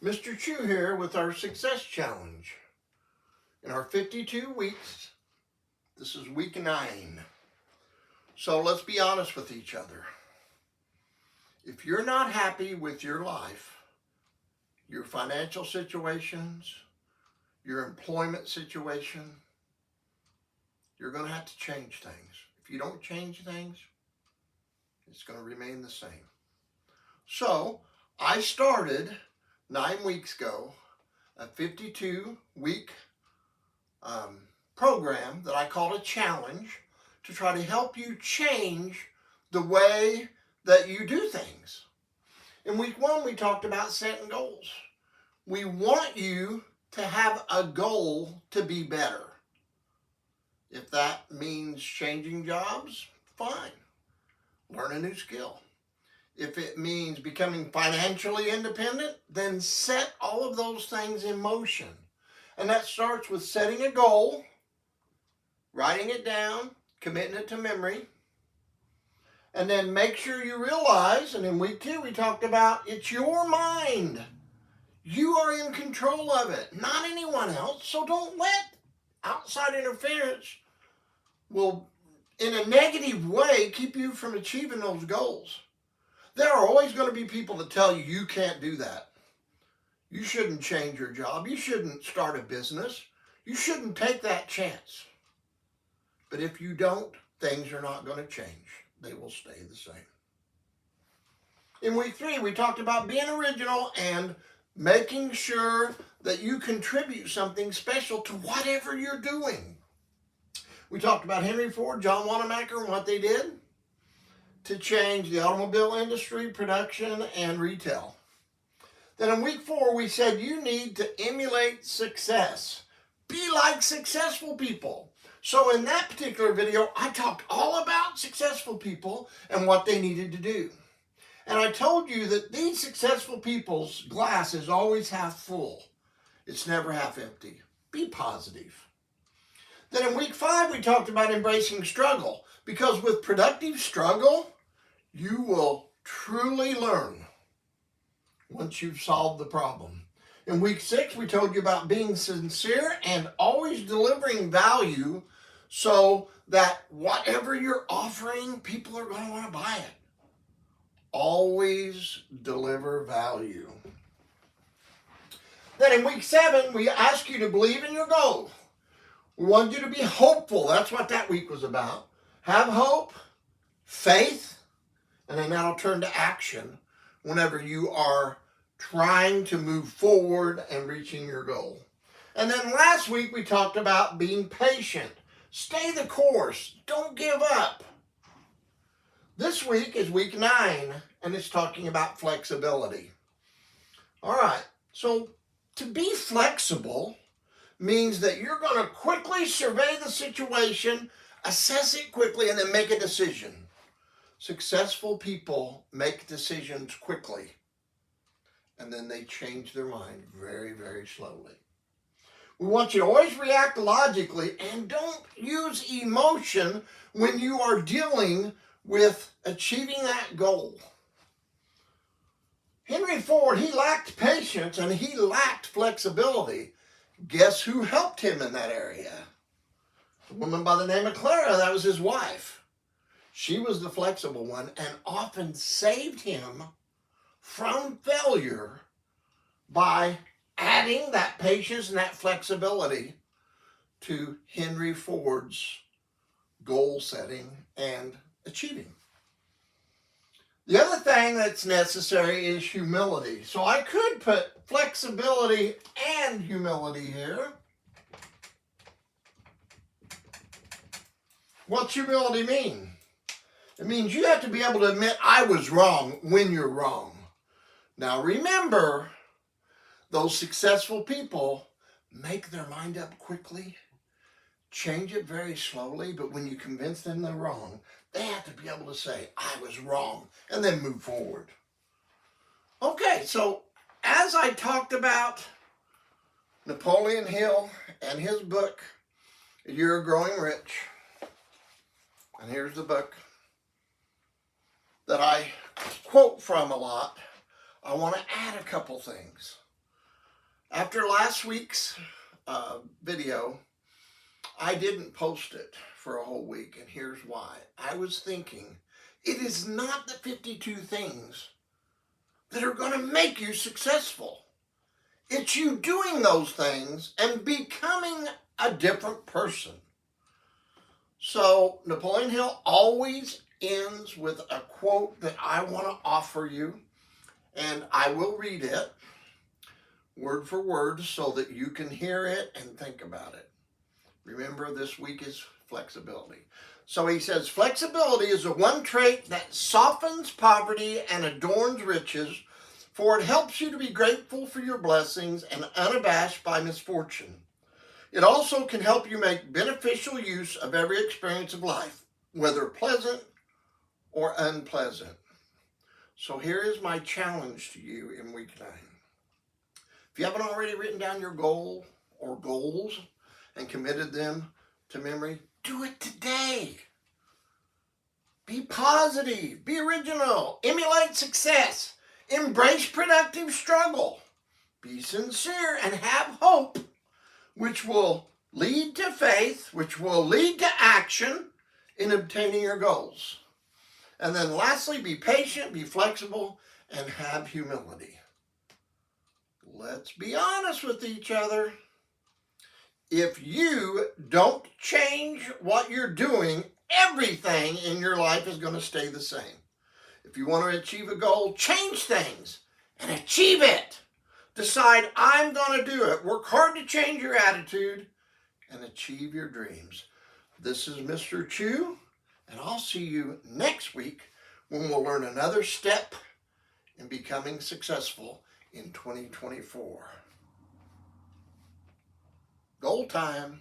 Mr. Chu here with our Success Challenge. In our 52 weeks, this is week 9. So let's be honest with each other. If you're not happy with your life, your financial situations, your employment situation, you're going to have to change things. If you don't change things, it's going to remain the same. So I started 9 weeks ago a 52-week program that I called a challenge to try to help you change the way that you do things. In week 1, we talked about setting goals. We want you to have a goal to be better. If that means changing jobs, fine. Learn a new skill. If it means becoming financially independent, then set all of those things in motion. And that starts with setting a goal, writing it down, committing it to memory, and then make sure you realize, and in week 2 we talked about it's your mind. You are in control of it, not anyone else. So don't let outside interference will, in a negative way, keep you from achieving those goals. There are always going to be people that tell you you can't do that. You shouldn't change your job. You shouldn't start a business. You shouldn't take that chance. But if you don't, things are not going to change. They will stay the same. In week 3, we talked about being original and making sure that you contribute something special to whatever you're doing. We talked about Henry Ford, John Wanamaker, and what they did to change the automobile industry, production, and retail. Then in week 4, we said you need to emulate success. Be like successful people. So in that particular video, I talked all about successful people and what they needed to do. And I told you that these successful people's glass is always half full. It's never half empty. Be positive. Then in week 5, we talked about embracing struggle. Because with productive struggle, you will truly learn once you've solved the problem. In week 6, we told you about being sincere and always delivering value so that whatever you're offering, people are going to want to buy it. Always deliver value. Then in week 7, we asked you to believe in your goal. We wanted you to be hopeful. That's what that week was about. Have hope, faith, and then that'll turn to action whenever you are trying to move forward and reaching your goal. And then last week we talked about being patient. Stay the course. Don't give up. This week is week 9, and it's talking about flexibility. All right, so to be flexible means that you're going to quickly survey the situation, assess it quickly, and then make a decision. Successful people make decisions quickly, and then they change their mind very, very slowly. We want you to always react logically and don't use emotion when you are dealing with achieving that goal. Henry Ford, he lacked patience and he lacked flexibility. Guess who helped him in that area? A woman by the name of Clara, that was his wife. She was the flexible one and often saved him from failure by adding that patience and that flexibility to Henry Ford's goal setting and achieving. The other thing that's necessary is humility. So I could put flexibility and humility here. What's humility mean? It means you have to be able to admit I was wrong when you're wrong. Now remember, those successful people make their mind up quickly, change it very slowly, but when you convince them they're wrong, they have to be able to say, I was wrong, and then move forward. Okay, so as I talked about Napoleon Hill and his book, You're Growing Rich, and here's the book that I quote from a lot, I want to add a couple things. After last week's video, I didn't post it for a whole week, and here's why. I was thinking, it is not the 52 things that are going to make you successful. It's you doing those things and becoming a different person. So Napoleon Hill always ends with a quote that I want to offer you, and I will read it word for word so that you can hear it and think about it. Remember, this week is flexibility. So he says, flexibility is the one trait that softens poverty and adorns riches, for it helps you to be grateful for your blessings and unabashed by misfortune. It also can help you make beneficial use of every experience of life, whether pleasant or unpleasant. So here is my challenge to you in week 9. If you haven't already written down your goal or goals and committed them to memory, do it today. Be positive, be original, emulate success, embrace productive struggle, be sincere, and have hope, which will lead to faith, which will lead to action in obtaining your goals. And then lastly, be patient, be flexible, and have humility. Let's be honest with each other. If you don't change what you're doing, everything in your life is going to stay the same. If you want to achieve a goal, change things and achieve it. Decide, I'm going to do it. Work hard to change your attitude and achieve your dreams. This is Mr. Chu, and I'll see you next week when we'll learn another step in becoming successful in 2024. Goal time.